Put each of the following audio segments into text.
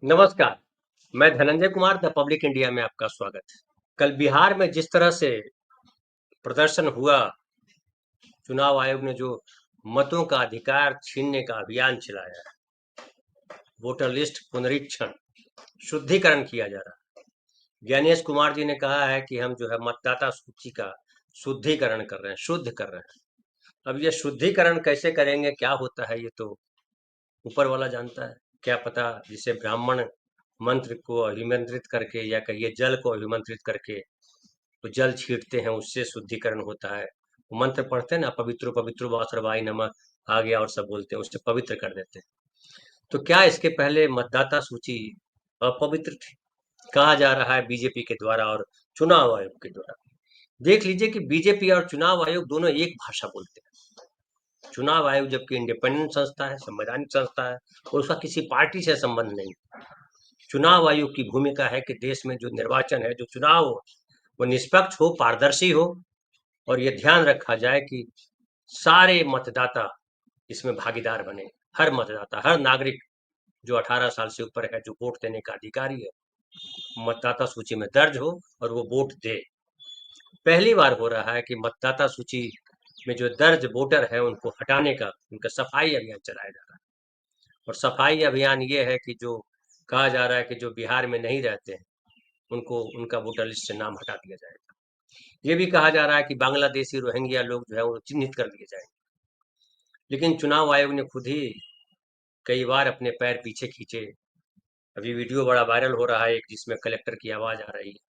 नमस्कार। मैं Dhananjay Kumar the public India में आपका स्वागत है। कल बिहार में जिस तरह से प्रदर्शन हुआ, चुनाव आयोग ने जो मतों का अधिकार छीनने का अभियान चलाया है, वोटर लिस्ट पुनरीक्षण, शुद्धिकरण किया जा रहा है। ज्ञानेश कुमार जी ने कहा है कि हम जो है मतदाता सूची का शुद्धिकरण कर रहे हैं, शुद्ध कर रहे हैं। अब ये शुद्धिकरण कैसे करेंगे, क्या होता है, ये तो ऊपर वाला जानता है। क्या पता जिसे ब्राह्मण मंत्र को अभिमंत्रित करके या कहिए जल को अभिमंत्रित करके तो जल छींटते हैं, उससे शुद्धिकरण होता है। वो मंत्र पढ़ते हैं ना, पवित्र पवित्र वासरवाई नमः आ गया और सब बोलते हैं, उससे पवित्र कर देते हैं। तो क्या इसके पहले मतदाता सूची अपवित्र थी? कहा जा रहा है बीजेपी के द्वारा और चुनाव आयोग के द्वारा। देख लीजिए कि बीजेपी और चुनाव आयोग दोनों एक भाषा बोलते हैं। चुनाव आयोग जबकि इंडिपेंडेंट संस्था है, संवैधानिक संस्था है, और उसका किसी पार्टी से संबंध नहीं। चुनाव आयोग की भूमिका है कि देश में जो निर्वाचन है, जो चुनाव हो, वो निष्पक्ष हो, पारदर्शी हो, और ये ध्यान रखा जाए कि सारे मतदाता इसमें भागीदार बने। हर मतदाता, हर नागरिक जो 18 साल से ऊपर है, जो वोट देने का अधिकारी है, मतदाता सूची में दर्ज हो और वो वोट दे। पहली बार हो रहा है कि मतदाता सूची में जो दर्ज वोटर है उनको हटाने का, उनका सफाई अभियान चलाया जा रहा है। और सफाई अभियान ये है कि जो कहा जा रहा है कि जो बिहार में नहीं रहते हैं उनको, उनका वोटर लिस्ट से नाम हटा दिया जाएगा। ये भी कहा जा रहा है कि बांग्लादेशी रोहिंग्या लोग जो है वो चिन्हित कर दिए जाएंगे। लेकिन चुनाव आयोग ने खुद ही कई बार अपने पैर पीछे खींचे। अभी वीडियो बड़ा वायरल हो रहा है एक, जिसमें कलेक्टर की आवाज आ रही है।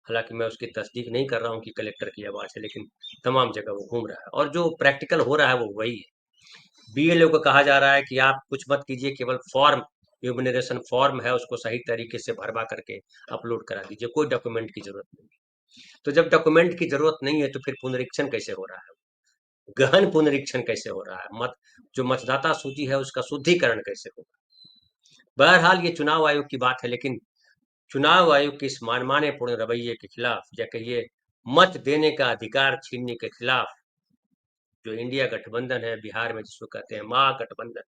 हालांकि मैं उसकी तस्दीक नहीं कर रहा हूँ कि कलेक्टर की आवाज है, लेकिन तमाम जगह वो घूम रहा है और जो प्रैक्टिकल हो रहा है वो वही है। बीएलओ को कहा जा रहा है कि आप कुछ मत कीजिए, केवल फॉर्म, यूमिनेशन फॉर्म है उसको सही तरीके से भरवा करके अपलोड करा दीजिए, कोई डॉक्यूमेंट की जरूरत नहीं। तो जब डॉक्यूमेंट की जरूरत नहीं है तो फिर पुनरीक्षण कैसे हो रहा है, गहन पुनरीक्षण कैसे हो रहा है, जो मतदाता सूची है उसका शुद्धिकरण कैसे होगा। बहरहाल ये चुनाव आयोग की बात है, लेकिन चुनाव आयोग के इस मनमाने पूर्ण रवैये के खिलाफ, या कहिए मत देने का अधिकार छीनने के खिलाफ, जो इंडिया गठबंधन है बिहार में, जिसको कहते हैं महागठबंधन,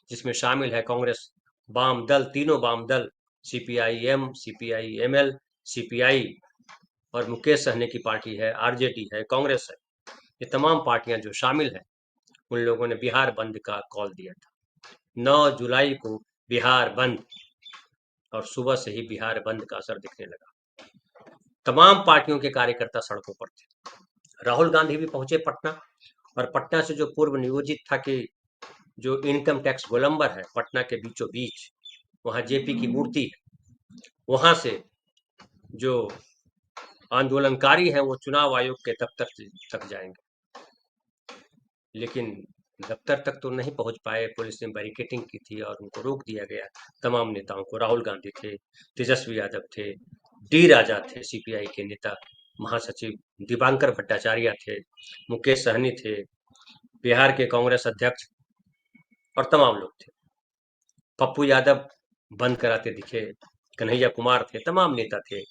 जिसमें शामिल है कांग्रेस, वाम दल, तीनों वाम दल, CPI M, CPI ML, CPI, और मुकेश सहनी की पार्टी है, आरजेडी है, कांग्रेस है, ये तमाम पार्टियां जो शामिल है, उन लोगों ने बिहार बंद का कॉल दिया था। 9 जुलाई को बिहार बंद, और सुबह से ही बिहार बंद का असर दिखने लगा। तमाम पार्टियों के कार्यकर्ता सड़कों पर थे। राहुल गांधी भी पहुंचे पटना, और पटना से जो पूर्व नियोजित था कि जो इनकम टैक्स गोलंबर है पटना के बीचों बीच, वहां जेपी की मूर्ति है, वहां से जो आंदोलनकारी हैं वो चुनाव आयोग के दफ्तर तक जाएंगे। लेकिन दफ्तर तक तो नहीं पहुंच पाए, पुलिस ने बैरिकेटिंग की थी और उनको रोक दिया गया। तमाम नेताओं को, राहुल गांधी थे, तेजस्वी यादव थे, डी राजा थे, सीपीआई के नेता महासचिव दिबांकर भट्टाचार्य थे, मुकेश सहनी थे, बिहार के कांग्रेस अध्यक्ष, और तमाम लोग थे। पप्पू यादव बंद कराते दिखे, कन्हैया कुमार थे, तमाम नेता थे।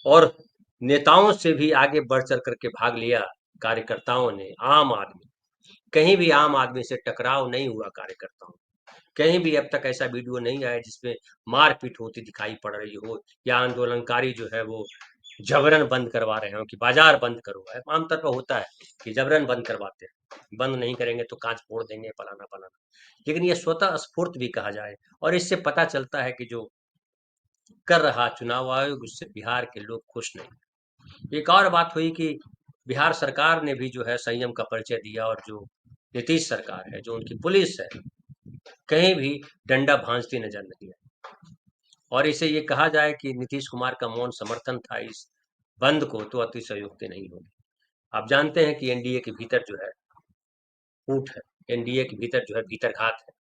और नेताओं से भी आगे बढ़ चढ़ करके भाग लिया कार्यकर्ताओं ने। आम आदमी, कहीं भी आम आदमी से टकराव नहीं हुआ कार्यकर्ताओं, कहीं भी अब तक ऐसा वीडियो नहीं आया जिसमें मारपीट होती दिखाई पड़ रही हो, या आंदोलनकारी जो है वो जबरन बंद करवा रहे हो कि बाजार बंद करो। है आमतौर पर होता है कि जबरन बंद करवाते हैं, बंद नहीं करेंगे तो कांच फोड़ देंगे, फलाना फलाना। लेकिन ये स्वतः स्फूर्त भी कहा जाए, और इससे पता चलता है कि जो कर रहा चुनाव आयोग, उससे बिहार के लोग खुश नहीं। एक और बात हुई कि बिहार सरकार ने भी जो है संयम का परिचय दिया, और जो नीतीश सरकार है, जो उनकी पुलिस है, कहीं भी डंडा भांजती नजर नहीं आई। और इसे ये कहा जाए कि नीतीश कुमार का मौन समर्थन था इस बंद को, तो अतिशयोक्ति नहीं होगी। आप जानते हैं कि एनडीए के भीतर जो है फूट है, एनडीए के भीतर जो है भीतरघात है,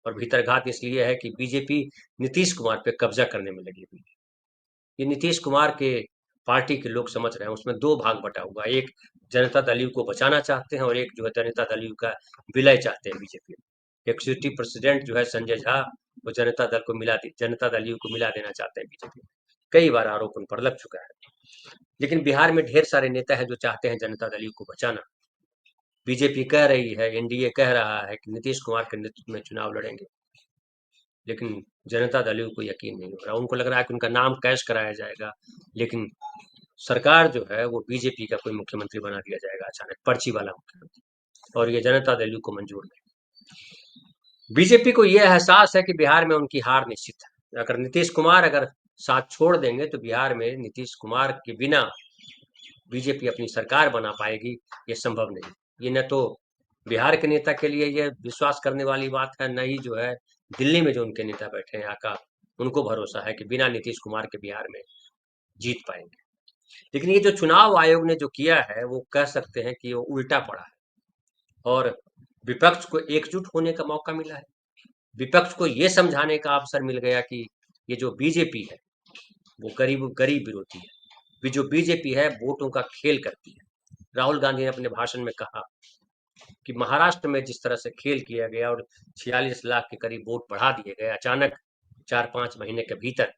और भीतरघात इसलिए है कि बीजेपी नीतीश कुमार पे कब्जा करने में लगी हुई है। ये नीतीश कुमार के पार्टी के लोग समझ रहे हैं, उसमें दो भाग बटा हुआ, एक जनता दल यू को बचाना चाहते हैं, और एक जो है जनता दल यू का विलय चाहते हैं बीजेपी में। एक्सिक्यूटिव प्रेसिडेंट जो है संजय झा, वो जनता दल यू को मिला देना चाहते हैं बीजेपी में। कई बार आरोप उन पर लग चुका है। लेकिन बिहार में ढेर सारे नेता हैं जो चाहते हैं जनता दल यू को बचाना। बीजेपी कह रही है, एनडीए कह रहा है कि नीतीश कुमार के नेतृत्व में चुनाव लड़ेंगे, लेकिन जनता दल को यकीन नहीं हो रहा। उनको लग रहा है कि उनका नाम कैश कराया जाएगा, लेकिन सरकार जो है वो बीजेपी का कोई मुख्यमंत्री बना दिया जाएगा अचानक, पर्ची वाला मुख्यमंत्री, और ये जनता दल को मंजूर नहीं। बीजेपी को यह एहसास है कि बिहार में उनकी हार निश्चित है। अगर नीतीश कुमार अगर साथ छोड़ देंगे तो बिहार में नीतीश कुमार के बिना बीजेपी अपनी सरकार बना पाएगी, ये संभव नहीं। ये न तो बिहार के नेता के लिए ये विश्वास करने वाली बात है, न ही जो है दिल्ली में जो उनके नेता बैठे हैं यहाँ का, उनको भरोसा है कि बिना नीतीश कुमार के बिहार में जीत पाएंगे। लेकिन ये जो चुनाव आयोग ने जो किया है वो कह सकते हैं कि वो उल्टा पड़ा है, और विपक्ष को एकजुट होने का मौका मिला है। विपक्ष को ये समझाने का अवसर मिल गया कि ये जो बीजेपी है वो गरीब गरीब विरोधी है, जो बीजेपी है वोटों का खेल करती है। राहुल गांधी ने अपने भाषण में कहा कि महाराष्ट्र में जिस तरह से खेल किया गया और 46 लाख के करीब वोट बढ़ा दिए गए अचानक 4-5 महीने के भीतर,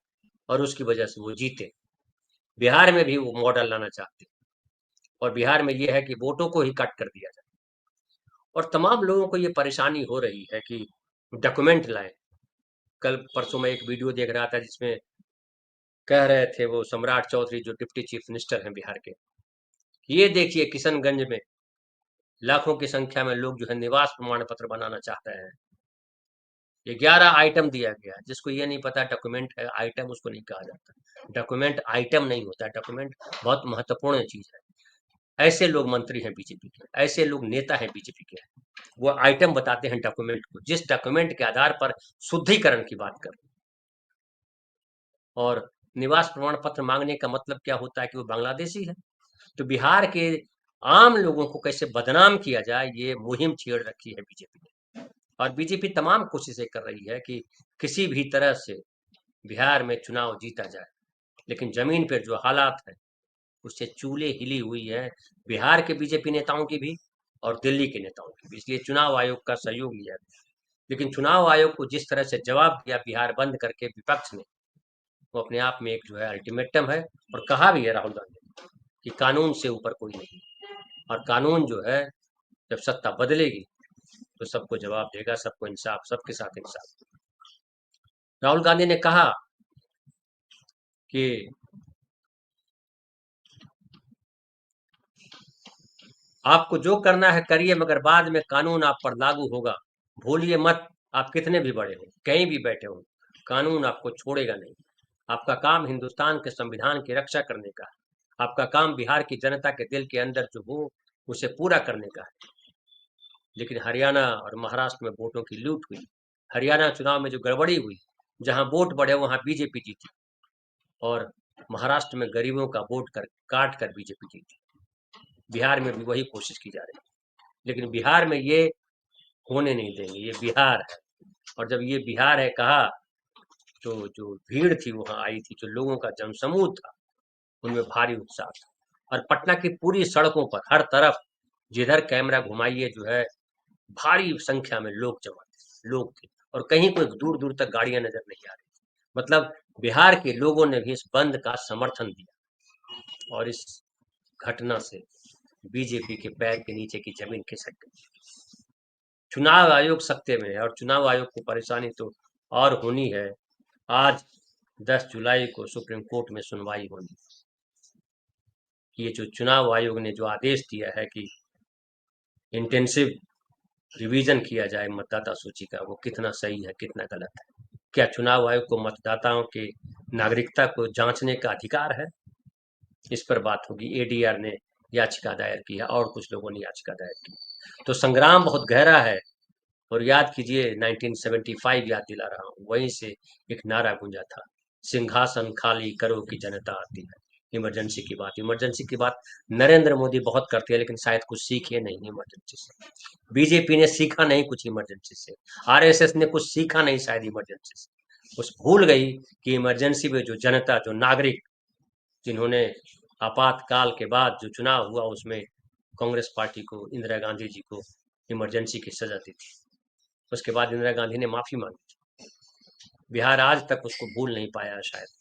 और उसकी वजह से वो जीते। बिहार में भी वो मॉडल लाना चाहते हैं, और बिहार में ये है कि वोटों को ही कट कर दिया जाए। और तमाम लोगों को ये परेशानी हो रही है कि डॉक्यूमेंट लाएं। कल परसों में एक वीडियो देख रहा था जिसमें कह रहे थे वो सम्राट चौधरी जो डिप्टी चीफ मिनिस्टर हैं बिहार के, ये देखिए किशनगंज में लाखों की संख्या में लोग जो है निवास प्रमाण पत्र बनाना चाहते हैं। ये 11 आइटम दिया गया, जिसको ये नहीं पता डॉक्यूमेंट है आइटम उसको नहीं कहा जाता। डॉक्यूमेंट आइटम नहीं होता, डॉक्यूमेंट बहुत महत्वपूर्ण चीज है। ऐसे लोग मंत्री हैं बीजेपी के, ऐसे लोग नेता हैं बीजेपी के, वो आइटम बताते हैं डॉक्यूमेंट को, जिस डॉक्यूमेंट के आधार पर शुद्धिकरण की बात कर। और निवास प्रमाण पत्र मांगने का मतलब क्या होता है कि वो बांग्लादेशी है। तो बिहार के आम लोगों को कैसे बदनाम किया जाए, ये मुहिम छेड़ रखी है बीजेपी ने। और बीजेपी तमाम कोशिशें कर रही है कि किसी भी तरह से बिहार में चुनाव जीता जाए, लेकिन जमीन पर जो हालात है उससे चूल्हे हिली हुई है बिहार के बीजेपी नेताओं की भी और दिल्ली के नेताओं की भी। इसलिए चुनाव आयोग का सहयोग लिया, लेकिन चुनाव आयोग को जिस तरह से जवाब दिया बिहार बंद करके विपक्ष ने, वो अपने आप में एक जो है अल्टीमेटम है। और कहा भी है राहुल गांधी ने कि कानून से ऊपर कोई नहीं, और कानून जो है जब सत्ता बदलेगी तो सबको जवाब देगा, सबको इंसाफ, सबके साथ इंसाफ। राहुल गांधी ने कहा कि आपको जो करना है करिए, मगर बाद में कानून आप पर लागू होगा। भूलिए मत, आप कितने भी बड़े हो, कहीं भी बैठे हो, कानून आपको छोड़ेगा नहीं। आपका काम हिंदुस्तान के संविधान की रक्षा करने का है। आपका काम बिहार की जनता के दिल के अंदर जो हो उसे पूरा करने का है। लेकिन हरियाणा और महाराष्ट्र में वोटों की लूट हुई। हरियाणा चुनाव में जो गड़बड़ी हुई, जहां वोट बढ़े वहां बीजेपी जीती, और महाराष्ट्र में गरीबों का वोट काट कर बीजेपी जीती। बिहार में भी वही कोशिश की जा रही है, लेकिन बिहार में ये होने नहीं देंगे। ये बिहार है, और जब ये बिहार है कहा तो जो भीड़ थी वहां आई थी, जो लोगों का जनसमूह था, उनमें भारी उत्साह था। और पटना की पूरी सड़कों पर हर तरफ जिधर कैमरा घुमाइए जो है भारी संख्या में लोग जमा थे, लोग थे, और कहीं कोई दूर दूर तक गाड़ियां नजर नहीं आ रही थी। मतलब बिहार के लोगों ने भी इस बंद का समर्थन दिया, और इस घटना से बीजेपी के पैर के नीचे की जमीन खिसक गई। चुनाव आयोग सत्ते में है, और चुनाव आयोग को परेशानी तो और होनी है। आज 10 जुलाई को सुप्रीम कोर्ट में सुनवाई होनी। ये जो चुनाव आयोग ने जो आदेश दिया है कि इंटेंसिव रिवीजन किया जाए मतदाता सूची का, वो कितना सही है कितना गलत है। क्या चुनाव आयोग को मतदाताओं के नागरिकता को जांचने का अधिकार है? इस पर बात होगी। एडीआर ने याचिका दायर की है, और कुछ लोगों ने याचिका दायर की। तो संग्राम बहुत गहरा है। और याद कीजिए 1975 याद दिला रहा हूँ, वहीं से एक नारा गूंजा था, सिंहासन खाली करो कि जनता आती है। इमरजेंसी की बात नरेंद्र मोदी बहुत करते हैं, लेकिन शायद कुछ सीखे नहीं इमरजेंसी से। बीजेपी ने सीखा नहीं कुछ इमरजेंसी से, आरएसएस ने कुछ सीखा नहीं शायद इमरजेंसी से। उस भूल गई कि इमरजेंसी में जो जनता, जो नागरिक, जिन्होंने आपातकाल के बाद जो चुनाव हुआ उसमें कांग्रेस पार्टी को, इंदिरा गांधी जी को इमरजेंसी की सजा दी थी, उसके बाद इंदिरा गांधी ने माफी मांगी। बिहार आज तक उसको भूल नहीं पाया शायद।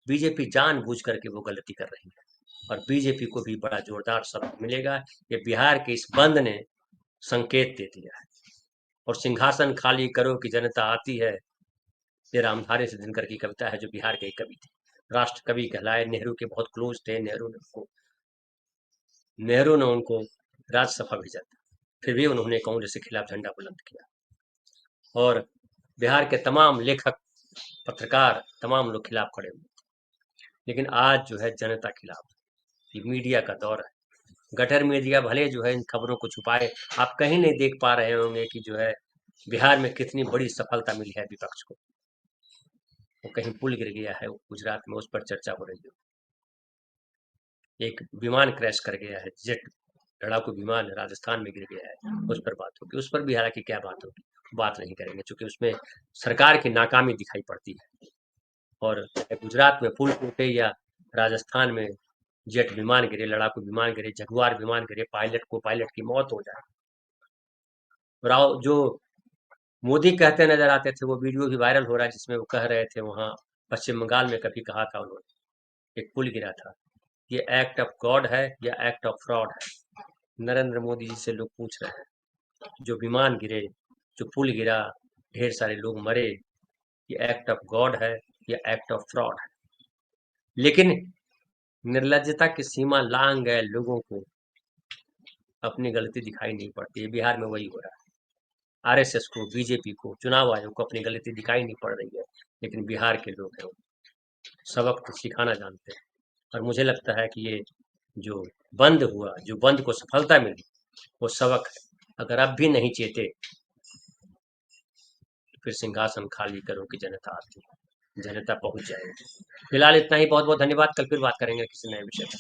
बीजेपी जानबूझ करके वो गलती कर रही है, और बीजेपी को भी बड़ा जोरदार सबक मिलेगा। ये बिहार के इस बंद ने संकेत दे दिया है। और सिंहासन खाली करो कि जनता आती है, ये रामधारी सिद्धेश्वर की कविता है, जो बिहार के एक कवि थे, राष्ट्र कवि कहलाए, नेहरू के बहुत क्लोज थे। नेहरू ने उनको राज्यसभा भेजा था, फिर भी उन्होंने कांग्रेस के खिलाफ झंडा बुलंद किया। और बिहार के तमाम लेखक, पत्रकार, तमाम लोग खिलाफ खड़े हुए। लेकिन आज जो है जनता खिलाफ, ये मीडिया का दौर है। गटर मीडिया भले जो है इन खबरों को छुपाए, आप कहीं नहीं देख पा रहे होंगे कि जो है बिहार में कितनी बड़ी सफलता मिली है विपक्ष को। वो कहीं पुल गिर गया है, वो गुजरात में, उस पर चर्चा हो रही है। एक विमान क्रैश कर गया है, जेट लड़ाकू विमान राजस्थान में गिर गया है, उस पर बात होगी। उस पर भी हालांकि क्या बात होगी, बात नहीं करेंगे, क्योंकि उसमें सरकार की नाकामी दिखाई पड़ती है। और गुजरात में पुल टूटे या राजस्थान में जेट विमान गिरे, लड़ाकू विमान गिरे, जगुआर विमान गिरे, पायलट की मौत हो जाए। राव जो मोदी कहते नजर आते थे, वो वीडियो भी वायरल हो रहा है, जिसमें वो कह रहे थे वहां पश्चिम बंगाल में, कभी कहा था उन्होंने, एक पुल गिरा था, ये एक्ट ऑफ गॉड है या एक्ट ऑफ फ्रॉड है। नरेंद्र मोदी जी से लोग पूछ रहे हैं, जो विमान गिरे, जो पुल गिरा, ढेर सारे लोग मरे, ये एक्ट ऑफ गॉड है या एक्ट ऑफ फ्रॉड है। लेकिन निर्लज्जता की सीमा लांग गए लोगों को अपनी गलती दिखाई नहीं पड़ती है। बिहार में वही हो रहा है। आरएसएस को, बीजेपी को, चुनाव आयोग को अपनी गलती दिखाई नहीं पड़ रही है, लेकिन बिहार के लोग हैं, सबक तो सिखाना जानते हैं। और मुझे लगता है कि ये जो बंद हुआ, जो बंद को सफलता मिली, वो सबक है। अगर अब भी नहीं चेते तो फिर सिंहासन खाली करो कि जनता आती है, जनता पहुंच जाएगी। फिलहाल इतना ही, बहुत बहुत धन्यवाद। कल फिर बात करेंगे किसी नए विषय पर।